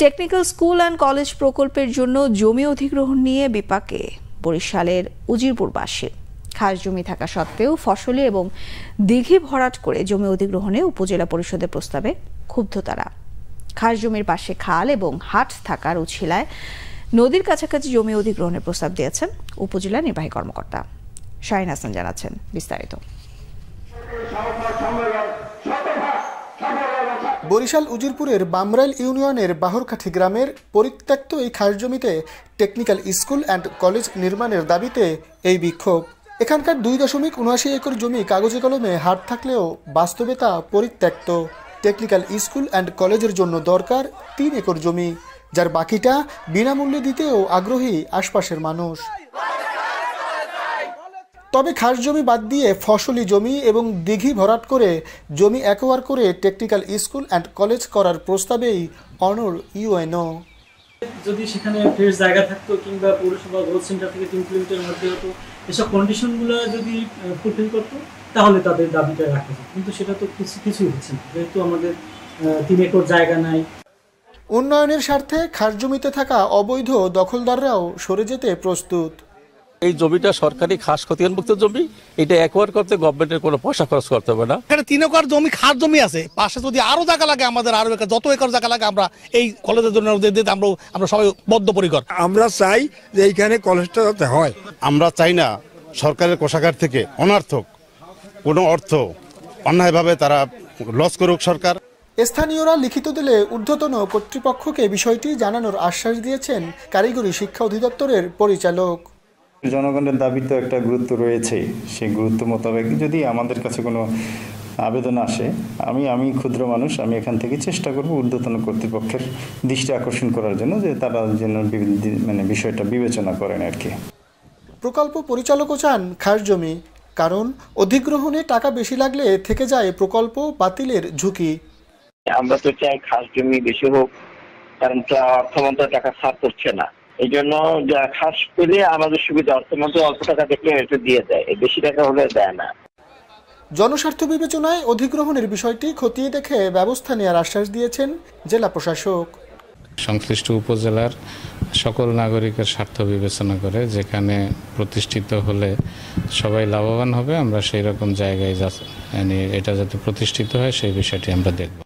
Technical school and college প্রকল্পের জন্য জমি অধিগ্রহণ নিয়ে বিপাকে বরিশালের উজিরপুরবাসী। খাস জমি থাকা সত্ত্বেও ফসলি এবং দিঘি ভরাট করে জমি অধিগ্রহণে উপজেলা পরিষদের প্রস্তাবে ক্ষুব্ধ তারা। খাস জমির পাশে খাল এবং হাট থাকার উছিলায় নদীর কাছাকাছি জমি অধিগ্রহণের প্রস্তাব দিয়েছেন উপজেলা নির্বাহী কর্মকর্তা। শাহিন হাসান জানাচ্ছেন বিস্তারিত। বরিশাল উজিরপুরের বামরাইল ইউনিয়নের বাহরকাঠি গ্রামের পরিত্যক্ত এই খাস জমিতে টেকনিক্যাল স্কুল অ্যান্ড কলেজ নির্মাণের দাবিতে এই বিক্ষোভ। এখানকার 2.79 একর জমি কাগজে কলমে হাট থাকলেও বাস্তবে তা পরিত্যক্ত। টেকনিক্যাল স্কুল অ্যান্ড কলেজের জন্য দরকার 3 একর জমি, যার বাকিটা বিনামূল্যে দিতেও আগ্রহী আশপাশের মানুষ। তবে খাস জমি বাদ দিয়ে ফসলি জমি এবং দিঘি ভরাট করে জমি অ্যাকোয়ার করে টেকনিক্যাল স্কুল অ্যান্ড কলেজ করার প্রস্তাবেই অনড় ইউএনও। যদি সেখানে ফ্রেশ জায়গা থাকতো কিংবা পৌরসভা গ্রোথ সেন্টার থেকে 3 কিলোমিটারের মধ্যে হতো, এসব কন্ডিশনগুলো যদি ফুলফিল করতো তাহলে তাদের দাবিটা রাখা যেত, কিন্তু সেটা তো কিছুই হচ্ছে না, যেহেতু আমাদের 3 একর জায়গা নাই। উন্নয়নের স্বার্থে খাস জমিতে থাকা অবৈধ দখলদাররাও সরে যেতে প্রস্তুত। এই জমিটা সরকারি খাস খতিয়ানভুক্ত জমি, এটা অ্যাকোয়ার করতে গভর্নমেন্টের কোনো পয়সা খরচ করতে হবে না। এখানে 3 একর জমি খাস জমি আছে, পাশে যদি আরো জায়গা লাগে আমাদের আরো যত একর জায়গা লাগে আমরা এই কলেজের জন্য আমরা সবাই বদ্ধপরিকর। আমরা চাই যে এইখানে কলেজটা যাতে হয়। আমরা চাই না সরকারের কোষাগার থেকে অনর্থক কোনো অর্থ অন্যায়ভাবে তারা লস করুক সরকার। স্থানীয়রা লিখিত দিলে ঊর্ধ্বতন কর্তৃপক্ষকে বিষয়টি জানানোর আশ্বাস দিয়েছেন কারিগরি শিক্ষা অধিদপ্তরের পরিচালক। জনগণের দাবি তো একটা গুরুত্ব রয়েছে, সেই গুরুত্ব মোতাবেক যদি আমাদের কাছে কোনো আবেদন আসে, আমি ক্ষুদ্র মানুষ, আমি এখান থেকে চেষ্টা করব ঊর্ধ্বতন কর্তৃপক্ষের দৃষ্টি আকর্ষণ করার জন্য, যে তারা যেন বিষয়টা বিবেচনা করেন আর কি। প্রকল্প পরিচালকও চান খাস জমি, কারণ অধিগ্রহণে টাকা বেশি লাগলে থেকে যায় প্রকল্প বাতিলের ঝুঁকি। আমরা তো চাই খাস জমি বেশি হোক, কারণ অর্থমন্ত্রক টাকা ছাড় করছে না, এই জন্য খাস পেলে আমাদের সুবিধা। অর্থমন্ত্রক অল্প টাকা দেখলে এটা দিয়ে দেয়, বেশি টাকা হলে দেয় না। জনস্বার্থ বিবেচনায় অধিগ্রহণের বিষয়টি খতিয়ে দেখে ব্যবস্থা নেওয়ার আশ্বাস দিয়েছেন জেলা প্রশাসক। সংশ্লিষ্ট উপজেলার সকল নাগরিকের স্বার্থ বিবেচনা করে যেখানে প্রতিষ্ঠিত হলে সবাই লাভবান হবে, আমরা সেই রকম জায়গায় এটা যাতে প্রতিষ্ঠিত হয় সেই বিষয়টি আমরা দেখব।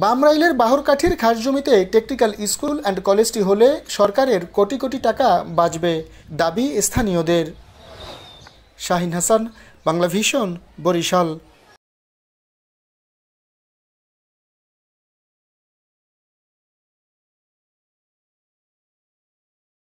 বামরাইলের বাহরকাঠির খাস জমিতে টেকনিক্যাল স্কুল অ্যান্ড কলেজটি হলে সরকারের কোটি কোটি টাকা বাঁচবে, দাবি স্থানীয়দের। শাহিন হাসান, বাংলা ভিশন, বরিশাল।